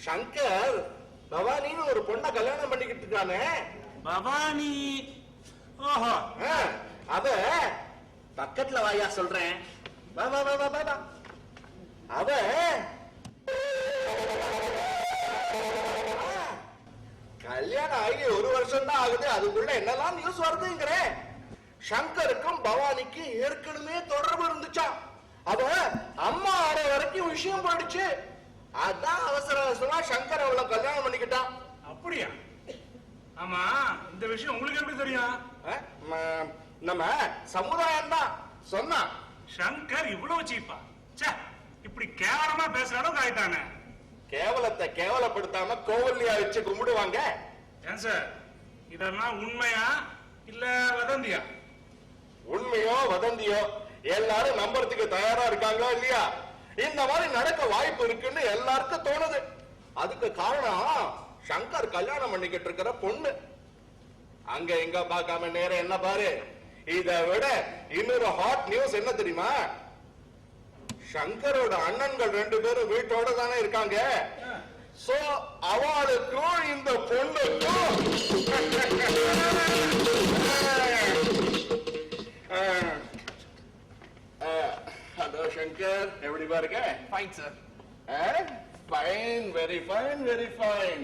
சங்கர் பவானின்னு ஒரு பொண்ணை கல்யாணம் பண்ணிக்கிட்டு இருக்கானே. பவானி? ஓஹோ, அத பக்கத்துல வாயா சொல்றேன். அவ கல்யாணம் ஆகி 1 வருஷம் தான் ஆகுது, அதுக்குள்ள என்னெல்லாம் நியூஸ் வருதுங்கிறேன். சங்கருக்கும் பவானிக்கு ஏற்கனவே தொடர்பு இருந்துச்சா. அவ அம்மா ஆற வரைக்கும் விஷயம் போயிடுச்சு. அதான் அவசர அவசரமா சங்கர் அவளை கல்யாணம் பண்ணிக்கிட்டான். அப்படியா? ஆமா, இந்த விஷயம் உங்களுக்கு எப்படி தெரியும்? நம்ம சமுதாயம் தான் சொன்னா. சங்கர் இவ்வளவு சீப்பா? இப்படி கேவலமா பேசுற அளவுக்கு ஆயிட்டானே. கேவலத்தை கேவலப்படுத்தாம கோவல்லியா வச்சு கும்பிடுவாங்க. ஏன் சார், இதெல்லாம் உண்மையா இல்ல வதந்தியா? உண்மையோ வதந்தியோ எல்லாரும் நம்புறதுக்கு தயாரா இருக்காங்களோ இல்லையா? இந்த மாதிரி நடக்க வாய்ப்பு இருக்குன்னு எல்லாருக்கும் தோணுது. அதுக்கு காரணம் சங்கர் கல்யாணம் பண்ணிக்கிட்டு இருக்கிற பொண்ணு. அங்க எங்க பார்க்காம நேரம் என்ன பாரு. இதை விட இன்னொரு ஹாட் நியூஸ் என்ன தெரியுமா? சங்கரோட அண்ணன்கள் 2 பேரும் வீட்டோட தானே இருக்காங்க. சோ அவளுக்கும் இந்த பொண்ணுக்கும் ஹலோ சங்கர், எப்படி பாருங்க? Fine sir. Fine, very fine, very fine.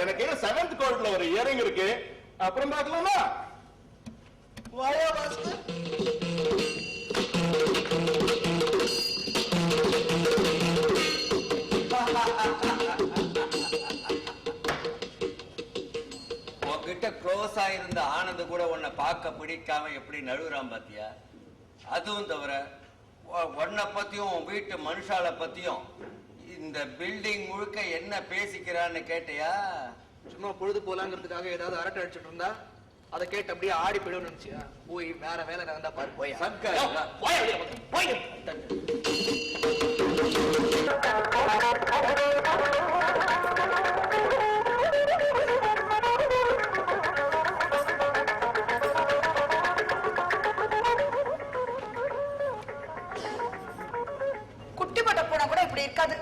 எனக்கு 7th கோர்ட்ல ஒரு இயரிங் இருக்கு, அப்புறம் பார்க்கலாமா? வாயா பாஸ்து. உன்கிட்ட க்ளோஸ் ஆயிருந்த ஆனந்த் கூட உன்னை பார்க்க பிடிக்காம எப்படி நழுவுறான் பாத்தியா? அதுவும் தவிர உன்னை பத்தியும் வீட்டு மனுஷால பத்தியும் இந்த பில்டிங் முழுக்க என்ன பேசிக்கிறான்னு கேட்டியா? சும்மா பொழுது போலாங்கிறதுக்காக ஏதாவது அரட்டை அடிச்சுட்டு இருந்தா அதை கேட்டு அப்படியே ஆடி போயிடும் நினைச்சியா? போய் வேற வேலை நடந்தா பாரு. போய்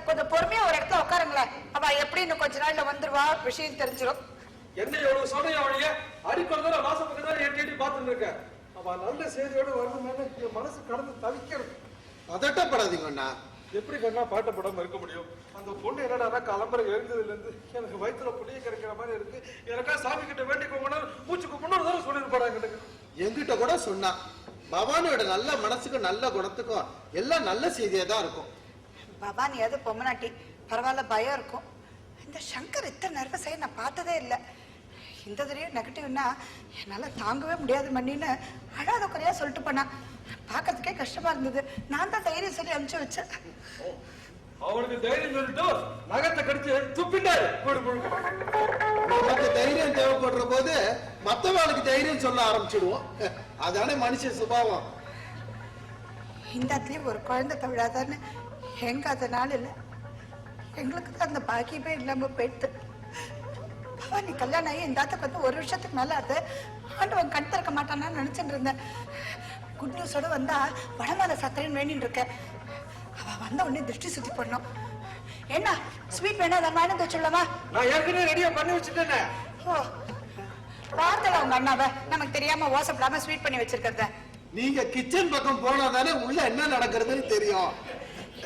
கொஞ்சம் பொறுமையா ஒரு இடத்துல உட்காருங்களேன். அவ எப்படின்னு கொஞ்ச நாள்ல வந்துருவா, விஷயம் தெரிஞ்சிடும். என்ன எவ்வளவு சொன்ன அவளைய அடிக்கொடுத்தா மாசம் பக்கத்தால எட்டி பார்த்துட்டு இருக்க. அவ நல்ல செய்தியோட வரணும்னு என் மனசு கடந்து தவிக்கிறது. அதட்டப்படாதீங்க அண்ணா. எப்படி கண்ணா பாட்டப்படாம இருக்க முடியும்? அந்த பொண்ணு என்னடா கிளம்புற எழுந்ததுல இருந்து எனக்கு வயிற்றுல புளிய கிடைக்கிற மாதிரி இருக்கு. எனக்கா சாமி கிட்ட வேண்டிக்கோங்க, மூச்சுக்கு முன்னோரு தடவை சொல்லிருப்பாடா. என்கிட்ட கூட சொன்னா பவானியோட நல்ல மனசுக்கும் நல்ல குணத்துக்கும் எல்லாம் நல்ல செய்தியா தான் இருக்கும். பவானி அது பொம்மநாட்டி, பரவாயில்ல, பயம் இருக்கும். இந்த சங்கர் இத்தனை நர்வஸை நான் பார்த்ததே இல்லை. இந்த தடவையும் நெகட்டிவ்னா என்னால் தாங்கவே முடியாது மண்ணின்னு அழாத குறையா சொல்லிட்டு போனா. பார்க்கறதுக்கே கஷ்டமா இருந்தது. நான் தான் தைரியம் சொல்லி அனுப்பிச்சு வச்சேன். அவனுக்கு தைரியம் சொல்லிட்டு நகத்தை கடிச்சு துப்பிட்டாரு. நமக்கு தைரியம் தேவைப்படுற போது மற்றவங்களுக்கு தைரியம் சொல்ல ஆரம்பிச்சிடுவோம். அதானே மனுஷ சுபாவம். இந்த இடத்துலயும் ஒரு குழந்தை தவிழாதான்னு எங்க அதனால இல்லை, எங்களுக்கு தான் அந்த பாக்கியமே இல்லாம போயிடுது. பவானி கல்யாணம் ஆகி இந்த ஆத்துக்கு வந்து 1 வருஷத்துக்கு மேல அது ஆண்டவன் கண் திறக்க மாட்டானான்னு நினைச்சுட்டு இருந்தேன். குட் நியூஸோட வந்தா வடமாத சத்திரன்னு வேண்டின்னு இருக்கேன். அவ வந்த உடனே திருஷ்டி சுத்தி போடணும். என்ன ஸ்வீட் வேணா அதை வாங்கி சொல்லவா? நான் ஏற்கனவே ரெடியா பண்ணி வச்சுட்டேன். ஓ, பார்த்தல உங்க அண்ணாவை நமக்கு தெரியாம ஓசப்படாம ஸ்வீட் பண்ணி வச்சிருக்கிறத. நீங்க கிச்சன் பக்கம் போனா தானே உள்ள என்ன நடக்கிறதுன்னு தெரியும்.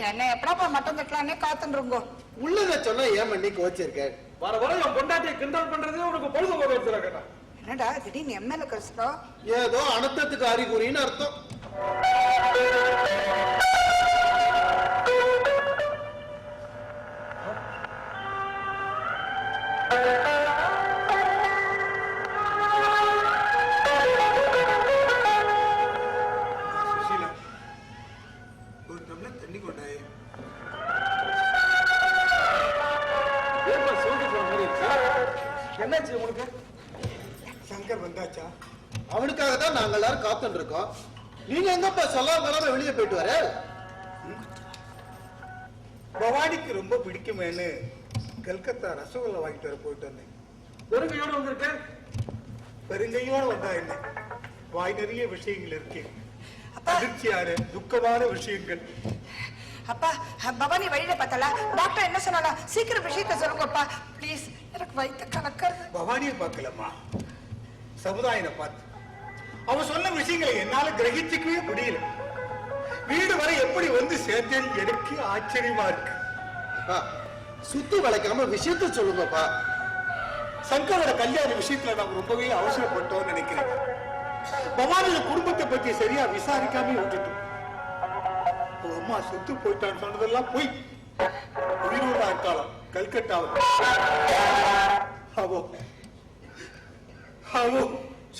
என்ன எப்படா மட்டன் தட்டலானே காத்துருங்கோ. உள்ளத சொல்ல ஏன் பண்ணி கோச்சிருக்க? வர வர என் பொண்டாட்டியை கிண்டல் பண்றதே உனக்கு பொழுது போக வச்சுருக்கா. என்னடா திடீர்னு எம்எல்ஏ கஷ்டம்? ஏதோ அனர்த்தத்துக்கு அறிகுறின்னு அர்த்தம். என்னாச்சு உங்களுக்கு? சங்கர் வந்தாச்சா? அவனுக்காக தான் நாங்க எல்லாரும் காத்துட்டு இருக்கோம். நீங்க எங்கப்பா சொல்லாம வெளியே போயிட்டு வர? பவானிக்கு ரொம்ப பிடிக்குமேன்னு கல்கத்தா ரசகுல்லா வாங்கிட்டு வர போயிட்டு வந்தேன். வெறுங்கையோட வந்திருக்கேன். பெருங்கையோட வந்தா என்ன, வாய் நிறைய விஷயங்கள் இருக்கு. அப்பா. அதிர்ச்சியான துக்கமான விஷயங்கள். அப்பா பவானி வழியில பார்த்தல டாக்டர் என்ன சொன்னால சீக்கிரம் விஷயத்த சொல்லுங்கப்பா ப்ளீஸ். எனக்கு வயிற்று கலக்கிறது. பவானியை பார்க்கலம்மா, சமுதாயனை பார்த்து. அவ சொன்ன விஷயங்களை என்னால கிரகிச்சுக்கவே முடியல. வீடு வரை எப்படி வந்து சேர்ந்தேன் எனக்கு ஆச்சரியமா இருக்கு. சுத்தி வளைக்காம விஷயத்த சொல்லுங்கப்பா. சங்கரோட கல்யாண விஷயத்துல நான் ரொம்பவே அவசரப்பட்டோம்னு நினைக்கிறேன். பவானியோட குடும்பத்தை பத்தி சரியா விசாரிக்காம விட்டுட்டோம். அம்மா சுத்து போயிட்டான்னு சொன்னதெல்லாம் போய் உயிரோட இருக்காளாம் கல்கட்டாவில். அவோ அவோ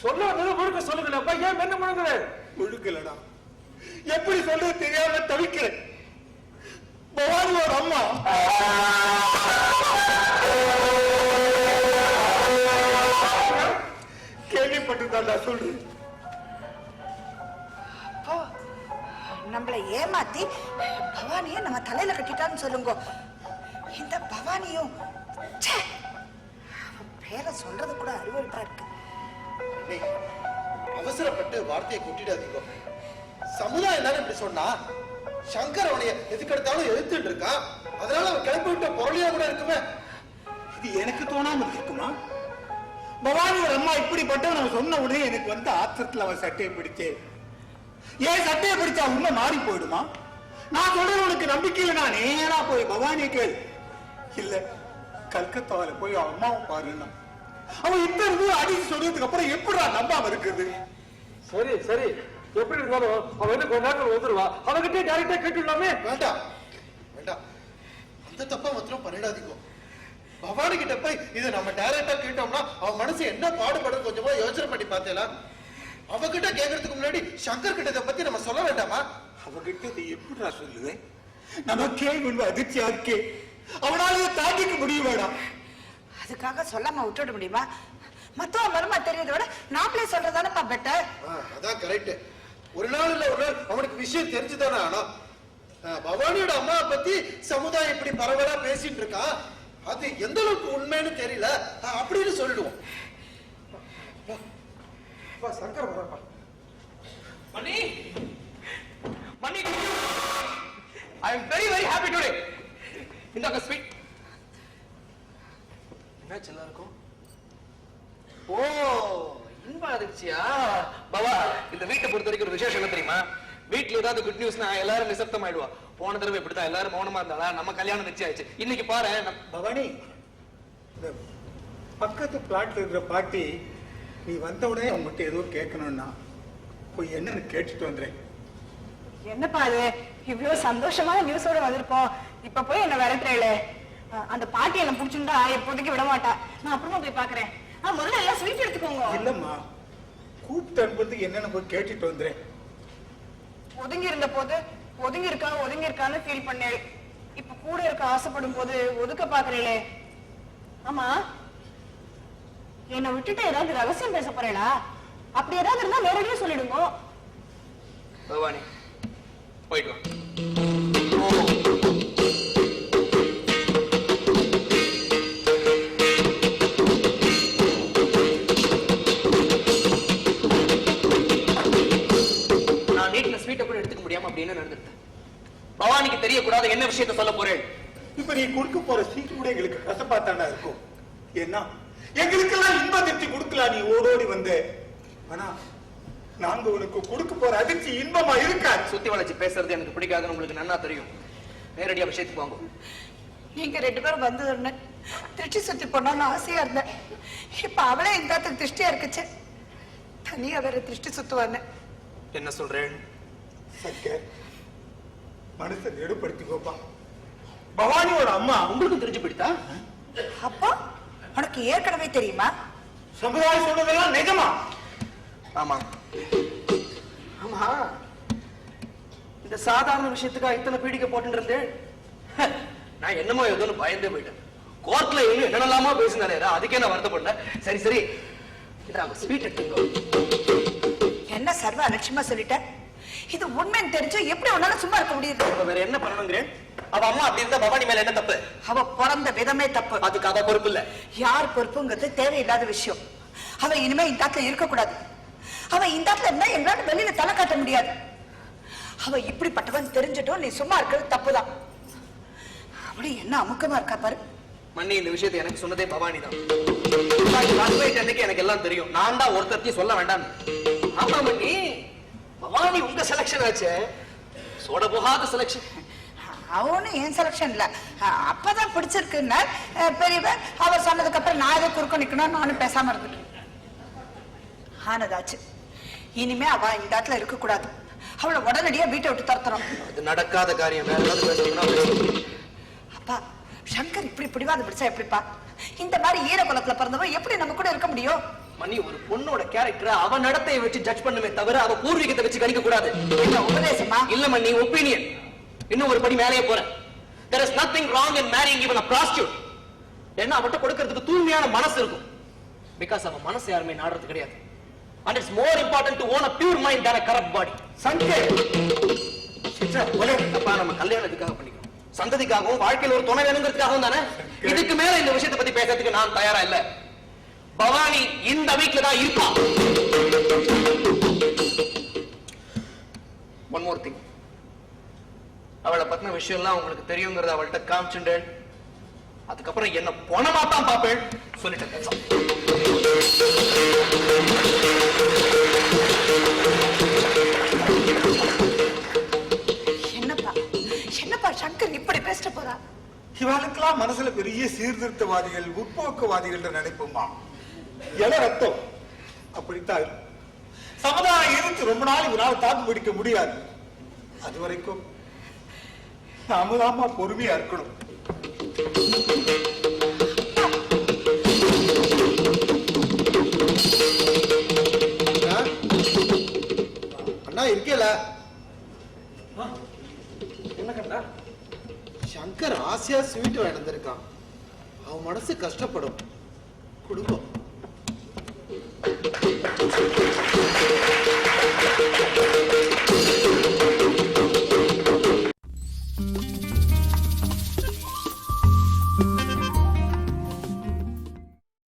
சொல்ல முழுக்க சொல்லுங்களப்பா. ஏன் என்ன முழுங்குற? முழுக்கலடா, எப்படி சொல்றது தெரியாம தவிக்கிறேன். பவானியோட அம்மா கேள்விப்பட்டுதான் நான் சொல்றேன். அப்போ நம்மளை ஏமாத்தி பவானியை நம்ம தலையில கட்டிட்டான்னு சொல்லுங்க. இந்த பவானியும் ச்சே, பேரை சொல்றது கூட அருவருப்பா இருக்கு. டேய், அவசரப்பட்டு வார்த்தையை கொட்டிடாதீங்க. சமுதாயம் தானே இப்படி சொன்னா. சங்கர் அவனைய எதுக்கெடுத்தாலும் எதிர்த்துட்டு இருக்கான். அதனால அவன் கிளப்பி விட்ட பொருளியா கூட இருக்குமே. இது எனக்கு தோணாம இருக்குமா? பவானியோட அம்மா இப்படிப்பட்டவன் அவன் சொன்ன உடனே எனக்கு வந்து ஆத்திரத்துல அவன் சட்டையை பிடிச்சே. ஏன் சட்டையை பிடிச்சா உண்மை மாறி போயிடுமா? நான் சொல்றது உனக்கு நம்பிக்கையில நான் நேரா போய் பவானியை கேள். இல்ல கல்கத்தாவில போய் அவன் அம்மாவை பாருன்னா அவன் இத்தனை அடிச்சு சொல்றதுக்கு அப்புறம் எப்படி நம்பாம இருக்குது? சரி சரி, எப்படி இருந்தாலும் அவன் என்ன கொஞ்ச நேரத்தில் வந்துருவா. அவன்கிட்ட டைரக்டா கேட்டுடலாமே. வேண்டாம் வேண்டாம், அந்த தப்பா மாத்திரம் பண்ணிடாதீங்க. பவானி கிட்ட போய் இதை நம்ம டைரக்டா கேட்டோம்னா அவன் மனசு என்ன பாடுபடும் கொஞ்சமா யோசனை பண்ணி பார்த்தேல. அவகிட்ட கேட்கறதுக்கு முன்னாடி சங்கர் கிட்ட இதை பத்தி நம்ம சொல்ல வேண்டாமா? அவகிட்ட இதை எப்படி நான் சொல்லுவேன்? நமக்கே முன்பு அதிர்ச்சியா இருக்கே. அவனால தாண்டிக்க முடியும் வேண்டாம். அதுக்காக சொல்லாம விட்டுட முடியுமா? மத்தவன் மருமா தெரியறத விட நாமளே சொல்றதானப்பா பெட்டர். அதான் கரெக்ட். ஒரு நாள் இல்ல ஒரு நாள் அவனுக்கு விஷயம் தெரிஞ்சுதானே ஆனா. பவானியோட அம்மாவை பத்தி சமுதாயம் இப்படி பரவலா பேசிட்டு இருக்கா. அது எந்த அளவுக்கு உண்மைன்னு தெரியல அப்படின்னு சொல்லிடுவோம். சங்கர் வரப்பா. Mani Mani, I am very very happy today. இந்தாங்க ஸ்வீட். என்னாச்சு எல்லாருக்கும்? ஓ, இன்ப அதிர்ச்சியா? பாபா, இந்த வீட்டை பொறுத்த வரைக்கும் ஒரு விசேஷம் என்ன தெரியுமா? வீட்டுல ஏதாவது குட் நியூஸ்னா எல்லாரும் நிசப்தம் ஆயிடுவா. போன தடவை இப்படித்தான் எல்லாரும் மௌனமா இருந்தாளா, நம்ம கல்யாணம் நிச்சயம் ஆயிடுச்சு. இன்னைக்கு பாரு. பவானி, இந்த பக்கத்து பிளாட்ல இருக்கிற பாட்டி நீ வந்த உடனே அவங்ககிட்ட ஏதோ கேட்கணும்னா போய் என்னன்னு கேட்டுட்டு வந்துறேன். என்னப்பா அது, இவ்வளவு சந்தோஷமான நியூஸோட வந்திருப்போம், இப்ப போய் என்ன விரட்டுறேளே. அந்த பாட்டி என்ன பிடிச்சிருந்தா இப்போதைக்கு விட மாட்டா. நான் அப்புறமா போய் பாக்குறேன். முதல்ல எல்லாம் ஸ்வீட் எடுத்துக்கோங்க. இல்லம்மா, கூப்பிட்டு அனுப்புறதுக்கு என்னன்னு போய் கேட்டுட்டு வந்துறேன். ஒதுங்கி இருந்த போது ஒதுங்கி இருக்கான்னு ஃபீல் பண்ணேன். இப்ப கூட இருக்க ஆசைப்படும் போது ஒதுக்க பாக்குறீங்களே. ஆமா, என்னை விட்டுட்டு ஏதாவது ரகசியம் பேச போறேடா? அப்படி ஏதாவது இருந்தா நேரடியா சொல்லிடுங்க. பவானி போயிட்டு வா. நான் வீட்டுல ஸ்வீட்டை கூட எடுத்துக்க முடியாம அப்படின்னு நடந்துட்டேன். பவானிக்கு தெரியக்கூடாது என்ன விஷயத்த சொல்ல போறேன். இப்ப நீ கொடுக்க போற சீட்டு கூட எங்களுக்கு கசப்பாத்தாண்டா இருக்கும். ஏன்னா எங்களுக்கெல்லாம் இன்ப அதிர்ச்சி கொடுக்கலாம் நீ ஓடோடி வந்த. ஆனா நாங்க உனக்கு கொடுக்க போற அதிர்ச்சி இன்பமா இருக்காது. சுத்தி வளைச்சு பேசுறது எனக்கு பிடிக்காதுன்னு உங்களுக்கு நன்னா தெரியும். நேரடியா விஷயத்துக்கு வாங்க. நீங்க ரெண்டு பேரும் வந்ததுன்னு திருச்சி சுத்தி போனான்னு ஆசையா இருந்தேன். இப்ப அவளே இந்த திருஷ்டியா இருக்குச்சு. தனியா வேற திருஷ்டி சுத்துவான்னு. என்ன சொல்றேன்? சக்கர், மனசை நெடுப்படுத்திக்கோப்பா. பவானியோட அம்மா உங்களுக்கு தெரிஞ்சு போயிட்டா? அப்போ உனக்கு ஏற்கனவே தெரியுமா? சமுதாயம் சொல்றதெல்லாம் நிஜமா? ஆமா ஆமா. இந்த சாதாரண விஷயத்துக்கா இத்தனை பீடிக்கை போட்டு இருந்தேன். நான் என்னமோ ஏதோன்னு பயந்தே போயிட்டேன். கோர்ட்ல இன்னும் என்னென்னலாமா பேசினாரு, அதுக்கே நான் வருத்தப்படல. சரி சரி, ஸ்வீட் எடுத்துக்கோ. என்ன சர்வ அலட்சியமா சொல்லிட்ட? இது உண்மைன்னு தெரிஞ்சு எப்படி உன்னால சும்மா இருக்க முடியுது? வேற என்ன பண்ணணுங்கிறேன்? அவ அம்மா அப்படி இருந்தா பவானி மேல என்ன தப்பு? அவ பிறந்த விதமே தப்பு. அதுக்கு அவ பொறுப்பு இல்ல. யார் பொறுப்புங்கிறது தேவையில்லாத விஷயம். அவ இனிமே இந்த இடத்துல இருக்கக்கூடாது. அவ இந்த இடத்துல இருந்தா எங்களால வெளியில தலை காட்ட முடியாது. அவ இப்படிப்பட்டவன் தெரிஞ்சிட்டோம் நீ சும்மா இருக்கிறது தப்புதான். அப்படி என்ன அமுக்கமா இருக்கா பாரு. மண்ணி, இந்த விஷயத்தை எனக்கு சொன்னதே பவானி தான். அன்னைக்கு எனக்கு எல்லாம் தெரியும். நான் தான் ஒருத்தத்தையும் சொல்ல வேண்டாம். ஆமா மண்ணி, பவானி உங்க செலக்ஷன் ஆச்சு, சோட போகாத செலக்ஷன். அவனு என் செலக்ஷன் இல்ல, அப்பதான் பிடிச்சிருக்குன்னா பெரியவர் அவர் சொன்னதுக்கு அப்புறம் நான் எதை குறுக்க நிக்கணும், நானும் பேசாம இருந்துட்டேன். ஆனதாச்சு. இனிமே அவ இந்த இடத்துல இருக்க கூடாது. அவளை உடனடியா வீட்டை விட்டு துரத்துறோம். அது நடக்காத காரியம். வேற ஏதாவது பேசணும்னா அப்பா, சங்கர் இப்படி பிடிவாத பிடிச்சா எப்படிப்பா? இந்த மாதிரி ஈர குலத்துல பிறந்தவன் எப்படி நம்ம கூட இருக்க முடியும்? மணி, ஒரு பொண்ணோட கேரக்டர் அவ நடத்தையை வச்சு ஜட்ஜ் பண்ணுமே தவிர அவ பூர்வீகத்தை வச்சு கணிக்க கூடாது. என்ன உபதேசமா? இல்ல மணி, ஒப்பீனியன். இன்னும் ஒரு படி மேலேயே போறேன். There is nothing wrong in marrying even a prostitute. ஏன்னா அவட்ட கொடுக்கிறதுக்கு தூய்மையான மனசு இருக்கும். Because அவ மனசு யாருமே நாடுறது கிடையாது. And it's more important to own a pure mind than a corrupt body. சங்கே அப்பா, நம்ம கல்யாணத்துக்காக பண்ணிக்கிறோம், சந்ததிக்காகவும் வாழ்க்கையில் ஒரு துணை வேணுங்கிறதுக்காகவும் தானே. இதுக்கு மேல இந்த விஷயத்தை பத்தி பேசுறதுக்கு நான் தயாரா இல்ல. பவானி இந்த வீட்டுல தான் இருப்பா. ஒன் மோர் திங், அவளை பத்தின விஷயம் எல்லாம் உங்களுக்கு தெரியுங்கிறத அவள்கிட்ட காமிச்சுட்டேன். அதுக்கப்புறம் என்ன பொணமா தான் பாப்பேன் சொல்லிட்டேன். என்னப்பா என்னப்பா சங்கர் இப்படி பேசிட்டு போறா? இவனுக்கெல்லாம் மனசுல பெரிய சீர்திருத்தவாதிகள், முற்போக்குவாதிகள் நினைப்போமா? என ரத்தம் அப்படித்தான். சமுதாயம் இருந்து ரொம்ப நாள் இவரால் தாக்கு பிடிக்க முடியாது. அது வரைக்கும் நாம பொறுமையா இருக்கணும். அண்ணா இருக்கேல? என்ன கண்டா? சங்கர் ஆசையா ஸ்வீட் வாங்கிட்டு வந்திருக்கான். அவன் மனசு கஷ்டப்படும்.